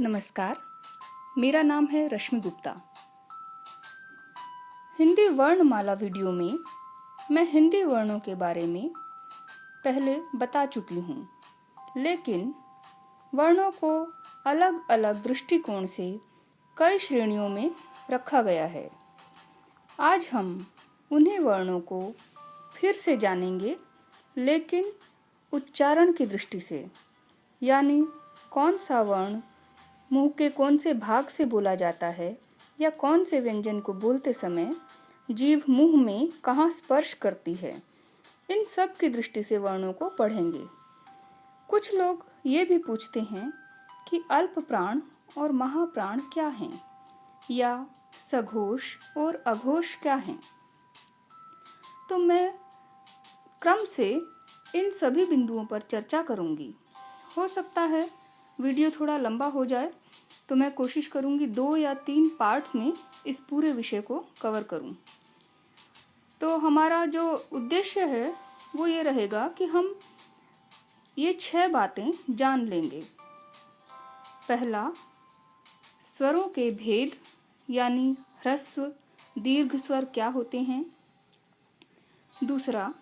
नमस्कार, मेरा नाम है रश्मि गुप्ता। हिंदी वर्णमाला वीडियो में मैं हिंदी वर्णों के बारे में पहले बता चुकी हूँ, लेकिन वर्णों को अलग अलग दृष्टिकोण से कई श्रेणियों में रखा गया है। आज हम उन्हीं वर्णों को फिर से जानेंगे, लेकिन उच्चारण की दृष्टि से, यानी कौन सा वर्ण मुंह के कौन से भाग से बोला जाता है या कौन से व्यंजन को बोलते समय जीभ मुंह में कहाँ स्पर्श करती है। इन सब की दृष्टि से वर्णों को पढ़ेंगे। कुछ लोग ये भी पूछते हैं कि अल्प प्राण और महाप्राण क्या हैं, या सघोष और अघोष क्या हैं। तो मैं क्रम से इन सभी बिंदुओं पर चर्चा करूंगी। हो सकता है वीडियो थोड़ा लंबा हो जाए, तो मैं कोशिश करूंगी 2 या 3 पार्ट्स में इस पूरे विषय को कवर करूं। तो हमारा जो उद्देश्य है वो ये रहेगा कि हम ये 6 बातें जान लेंगे। पहला, स्वरों के भेद, यानी ह्रस्व दीर्घ स्वर क्या होते हैं। दूसरा,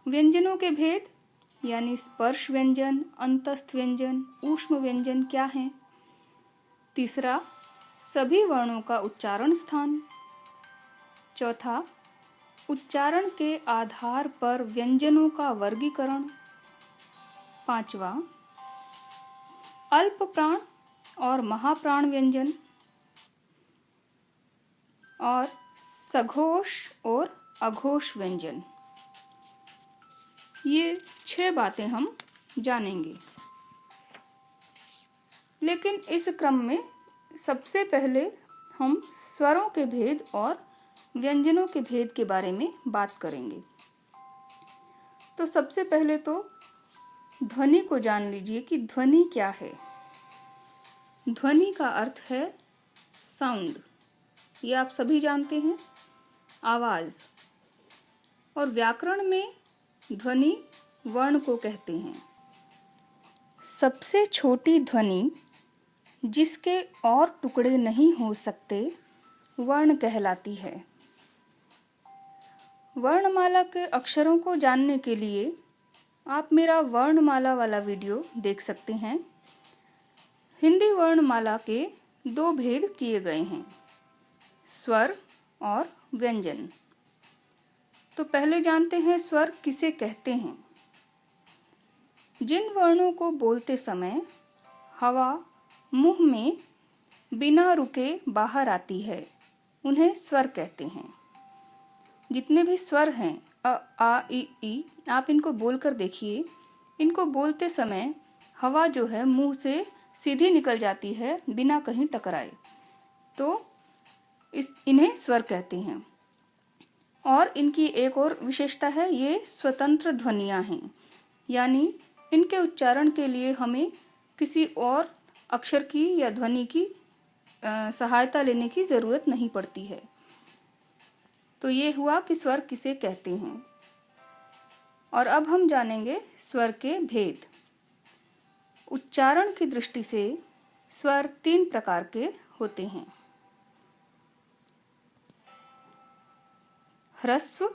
व्यंजनों के भेद, यानी स्पर्श व्यंजन, अंतस्थ व्यंजन, ऊष्म व्यंजन क्या हैं। तीसरा, सभी वर्णों का उच्चारण स्थान। चौथा, उच्चारण के आधार पर व्यंजनों का वर्गीकरण। पांचवा, अल्प प्राण और महाप्राण व्यंजन, और सघोष और अघोष व्यंजन। ये 6 बातें हम जानेंगे। लेकिन इस क्रम में सबसे पहले हम स्वरों के भेद और व्यंजनों के भेद के बारे में बात करेंगे। तो सबसे पहले तो ध्वनि को जान लीजिए कि ध्वनि क्या है। ध्वनि का अर्थ है साउंड, ये आप सभी जानते हैं, आवाज़। और व्याकरण में ध्वनि वर्ण को कहते हैं। सबसे छोटी ध्वनि जिसके और टुकड़े नहीं हो सकते वर्ण कहलाती है। वर्णमाला के अक्षरों को जानने के लिए आप मेरा वर्णमाला वाला वीडियो देख सकते हैं। हिंदी वर्णमाला के 2 भेद किए गए हैं, स्वर और व्यंजन। तो पहले जानते हैं स्वर किसे कहते हैं। जिन वर्णों को बोलते समय हवा मुंह में बिना रुके बाहर आती है, उन्हें स्वर कहते हैं। जितने भी स्वर हैं, अ, आ, ई, आप इनको बोलकर देखिए। इनको बोलते समय हवा जो है मुंह से सीधी निकल जाती है बिना कहीं टकराए, तो इन्हें स्वर कहते हैं। और इनकी एक और विशेषता है, ये स्वतंत्र ध्वनियाँ हैं, यानी इनके उच्चारण के लिए हमें किसी और अक्षर की या ध्वनि की सहायता लेने की ज़रूरत नहीं पड़ती है। तो ये हुआ कि स्वर किसे कहते हैं। और अब हम जानेंगे स्वर के भेद। उच्चारण की दृष्टि से स्वर 3 प्रकार के होते हैं। ह्रस्व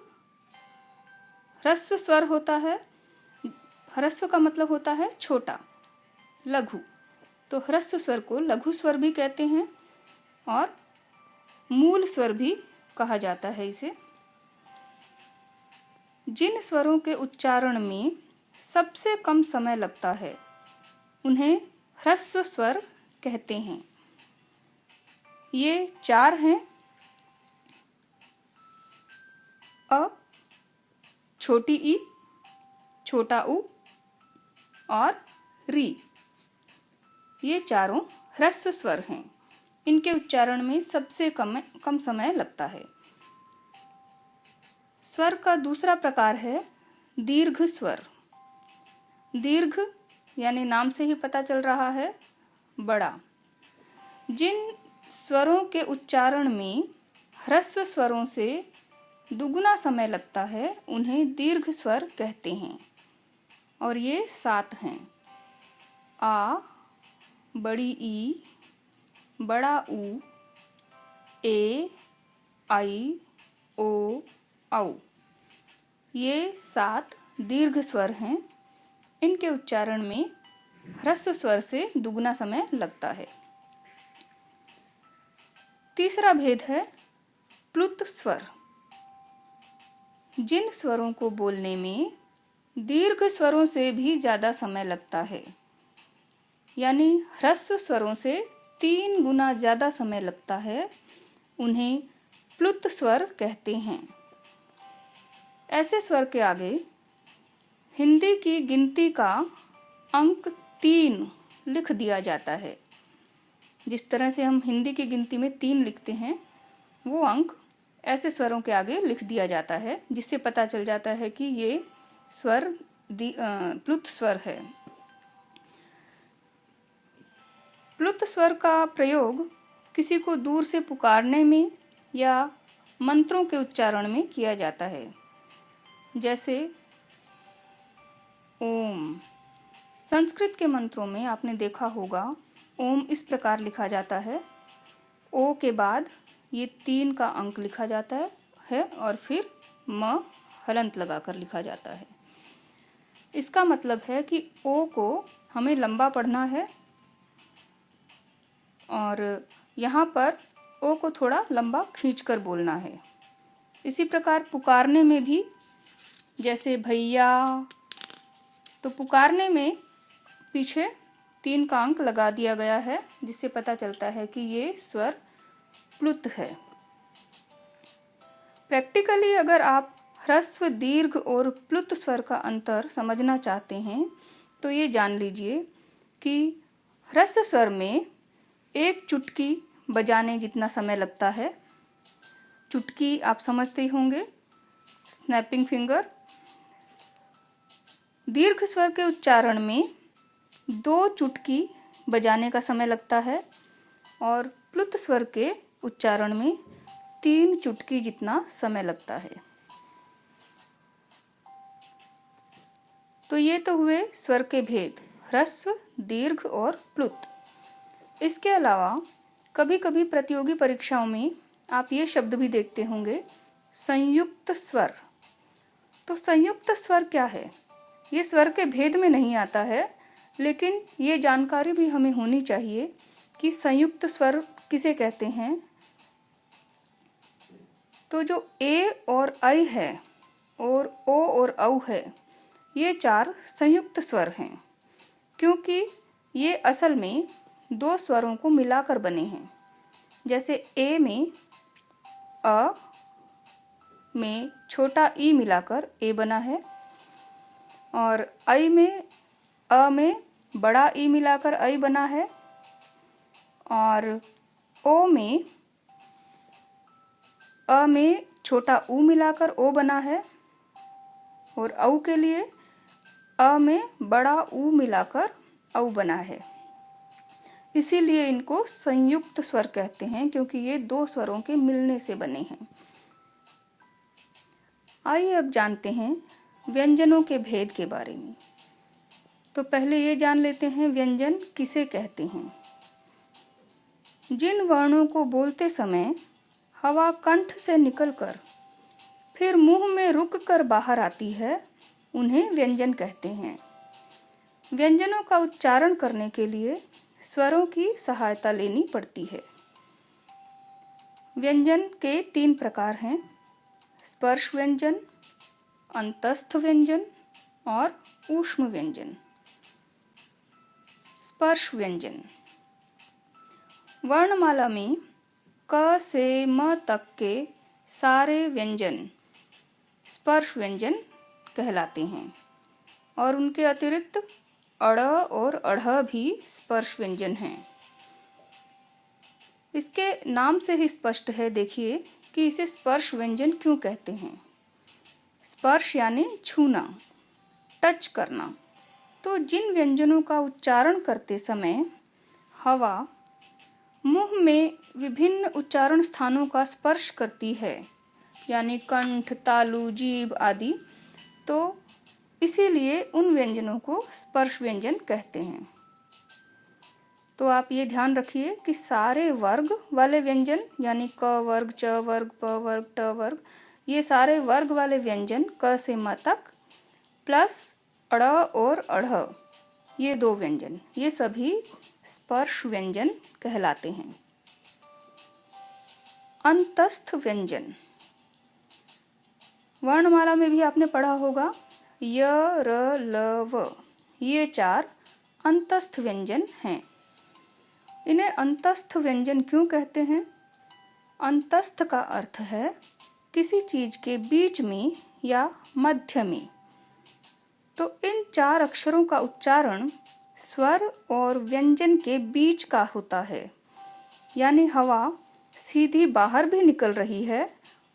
स्वर होता है। ह्रस्व का मतलब होता है छोटा। लघु, तो ह्रस्व स्वर को लघु स्वर भी कहते हैं और मूल स्वर भी कहा जाता है इसे। जिन स्वरों के उच्चारण में सबसे कम समय लगता है उन्हें ह्रस्व स्वर कहते हैं। ये 4 हैं: अ, छोटी ई, छोटा उ और री। ये चारों ह्रस्व स्वर हैं। इनके उच्चारण में सबसे कम समय लगता है। स्वर का दूसरा प्रकार है दीर्घ स्वर। दीर्घ यानी नाम से ही पता चल रहा है, बड़ा। जिन स्वरों के उच्चारण में ह्रस्व स्वरों से दुगुना समय लगता है उन्हें दीर्घ स्वर कहते हैं। और ये 7 हैं: आ, बड़ी ई, बड़ा ऊ, ए, आई, ओ, औ। ये 7 दीर्घ स्वर हैं। इनके उच्चारण में ह्रस्व स्वर से दुगना समय लगता है। तीसरा भेद है प्लुत स्वर। जिन स्वरों को बोलने में दीर्घ स्वरों से भी ज़्यादा समय लगता है, यानी ह्रस्व स्वरों से 3 गुना ज़्यादा समय लगता है, उन्हें प्लुत स्वर कहते हैं। ऐसे स्वर के आगे हिंदी की गिनती का अंक 3 लिख दिया जाता है। जिस तरह से हम हिंदी की गिनती में 3 लिखते हैं, वो अंक ऐसे स्वरों के आगे लिख दिया जाता है, जिससे पता चल जाता है कि ये स्वर प्लुत स्वर है। प्लुत स्वर का प्रयोग किसी को दूर से पुकारने में या मंत्रों के उच्चारण में किया जाता है, जैसे ओम। संस्कृत के मंत्रों में आपने देखा होगा ओम इस प्रकार लिखा जाता है। ओ के बाद ये 3 का अंक लिखा जाता है और फिर म हलंत लगाकर लिखा जाता है। इसका मतलब है कि ओ को हमें लंबा पढ़ना है और यहाँ पर ओ को थोड़ा लंबा खींचकर बोलना है। इसी प्रकार पुकारने में भी, जैसे भैया, तो पुकारने में पीछे 3 का अंक लगा दिया गया है, जिससे पता चलता है कि ये स्वर प्लुत है। प्रैक्टिकली अगर आप ह्रस्व, दीर्घ और प्लुत स्वर का अंतर समझना चाहते हैं तो ये जान लीजिए कि ह्रस्व स्वर में एक चुटकी बजाने जितना समय लगता है। चुटकी आप समझते ही होंगे, स्नैपिंग फिंगर। दीर्घ स्वर के उच्चारण में 2 चुटकी बजाने का समय लगता है और प्लुत स्वर के उच्चारण में 3 चुटकी जितना समय लगता है। तो ये तो हुए स्वर के भेद, ह्रस्व, दीर्घ और प्लुत। इसके अलावा कभी कभी प्रतियोगी परीक्षाओं में आप ये शब्द भी देखते होंगे, संयुक्त स्वर। तो संयुक्त स्वर क्या है? ये स्वर के भेद में नहीं आता है, लेकिन ये जानकारी भी हमें होनी चाहिए कि संयुक्त स्वर किसे कहते हैं। तो जो ए और ऐ है और ओ और औ है, ये 4 संयुक्त स्वर हैं, क्योंकि ये असल में 2 स्वरों को मिलाकर बने हैं। जैसे ए में अ में छोटा ई मिलाकर ए बना है, और ऐ में अ में बड़ा ई मिलाकर ऐ बना है, और ओ में अ में छोटा ऊ मिलाकर ओ बना है, और औ के लिए अ में बड़ा ऊ मिलाकर औ बना है। इसीलिए इनको संयुक्त स्वर कहते हैं, क्योंकि ये 2 स्वरों के मिलने से बने हैं। आइए अब जानते हैं व्यंजनों के भेद के बारे में। तो पहले ये जान लेते हैं व्यंजन किसे कहते हैं। जिन वर्णों को बोलते समय हवा कंठ से निकलकर फिर मुंह में रुककर बाहर आती है, उन्हें व्यंजन कहते हैं। व्यंजनों का उच्चारण करने के लिए स्वरों की सहायता लेनी पड़ती है। व्यंजन के 3 प्रकार हैं, स्पर्श व्यंजन, अंतस्थ व्यंजन और ऊष्म व्यंजन। स्पर्श व्यंजन। वर्णमाला में क से म तक के सारे व्यंजन स्पर्श व्यंजन कहलाते हैं, और उनके अतिरिक्त अड़ और अढ़ भी स्पर्श व्यंजन हैं। इसके नाम से ही स्पष्ट है, देखिए कि इसे स्पर्श व्यंजन क्यों कहते हैं। स्पर्श यानी छूना, टच करना। तो जिन व्यंजनों का उच्चारण करते समय हवा मुंह में विभिन्न उच्चारण स्थानों का स्पर्श करती है, यानी कंठ, तालु, जीभ आदि, तो इसीलिए उन व्यंजनों को स्पर्श व्यंजन कहते हैं। तो आप ये ध्यान रखिए कि सारे वर्ग वाले व्यंजन यानी क वर्ग, च वर्ग, प वर्ग, ट वर्ग, ये सारे वर्ग वाले व्यंजन क से म तक प्लस अड़ और अढ़, ये 2 व्यंजन, ये सभी स्पर्श व्यंजन कहलाते हैं। अंतस्थ व्यंजन, वर्णमाला में भी आपने पढ़ा होगा य, र, ल, व, ये 4 अंतस्थ व्यंजन हैं। इन्हें अंतस्थ व्यंजन क्यों कहते हैं? अंतस्थ का अर्थ है किसी चीज के बीच में या मध्य में। तो इन 4 अक्षरों का उच्चारण स्वर और व्यंजन के बीच का होता है, यानी हवा सीधी बाहर भी निकल रही है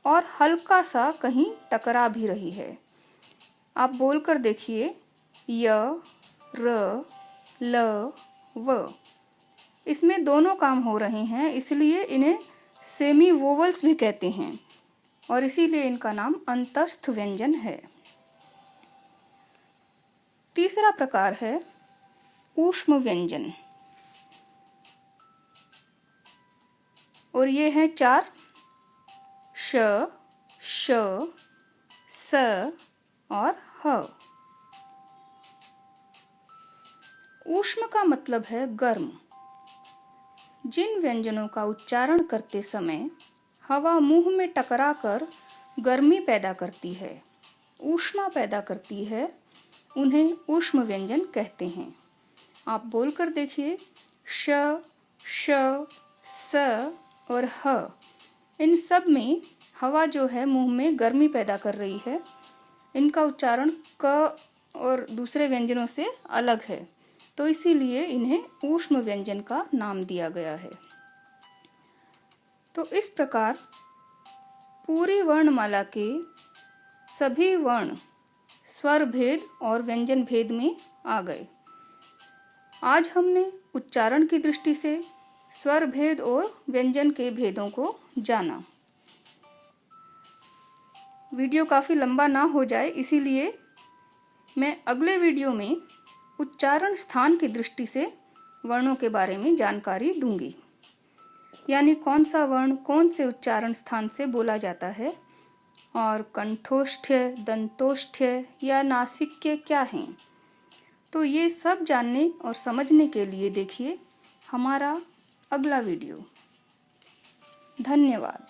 और हल्का सा कहीं टकरा भी रही है। आप बोलकर देखिए य, र, ल, व, इसमें दोनों काम हो रहे हैं, इसलिए इन्हें सेमी वोवल्स भी कहते हैं और इसीलिए इनका नाम अंतस्थ व्यंजन है। तीसरा प्रकार है ऊष्म व्यंजन और ये हैं 4 श, श, स और ह। ऊष्म का मतलब है गर्म। जिन व्यंजनों का उच्चारण करते समय हवा मुंह में टकराकर गर्मी पैदा करती है, ऊष्मा पैदा करती है, उन्हें ऊष्म व्यंजन कहते हैं। आप बोलकर देखिए श, श, स और ह, इन सब में हवा जो है मुंह में गर्मी पैदा कर रही है। इनका उच्चारण क और दूसरे व्यंजनों से अलग है, तो इसीलिए इन्हें ऊष्म व्यंजन का नाम दिया गया है। तो इस प्रकार पूरी वर्णमाला के सभी वर्ण स्वर भेद और व्यंजन भेद में आ गए। आज हमने उच्चारण की दृष्टि से स्वर भेद और व्यंजन के भेदों को जाना। वीडियो काफ़ी लंबा ना हो जाए, इसीलिए मैं अगले वीडियो में उच्चारण स्थान की दृष्टि से वर्णों के बारे में जानकारी दूंगी, यानी कौन सा वर्ण कौन से उच्चारण स्थान से बोला जाता है और कंठोष्ठ्य, दंतोष्ठ्य या नासिक्य क्या हैं। तो ये सब जानने और समझने के लिए देखिए हमारा अगला वीडियो। धन्यवाद।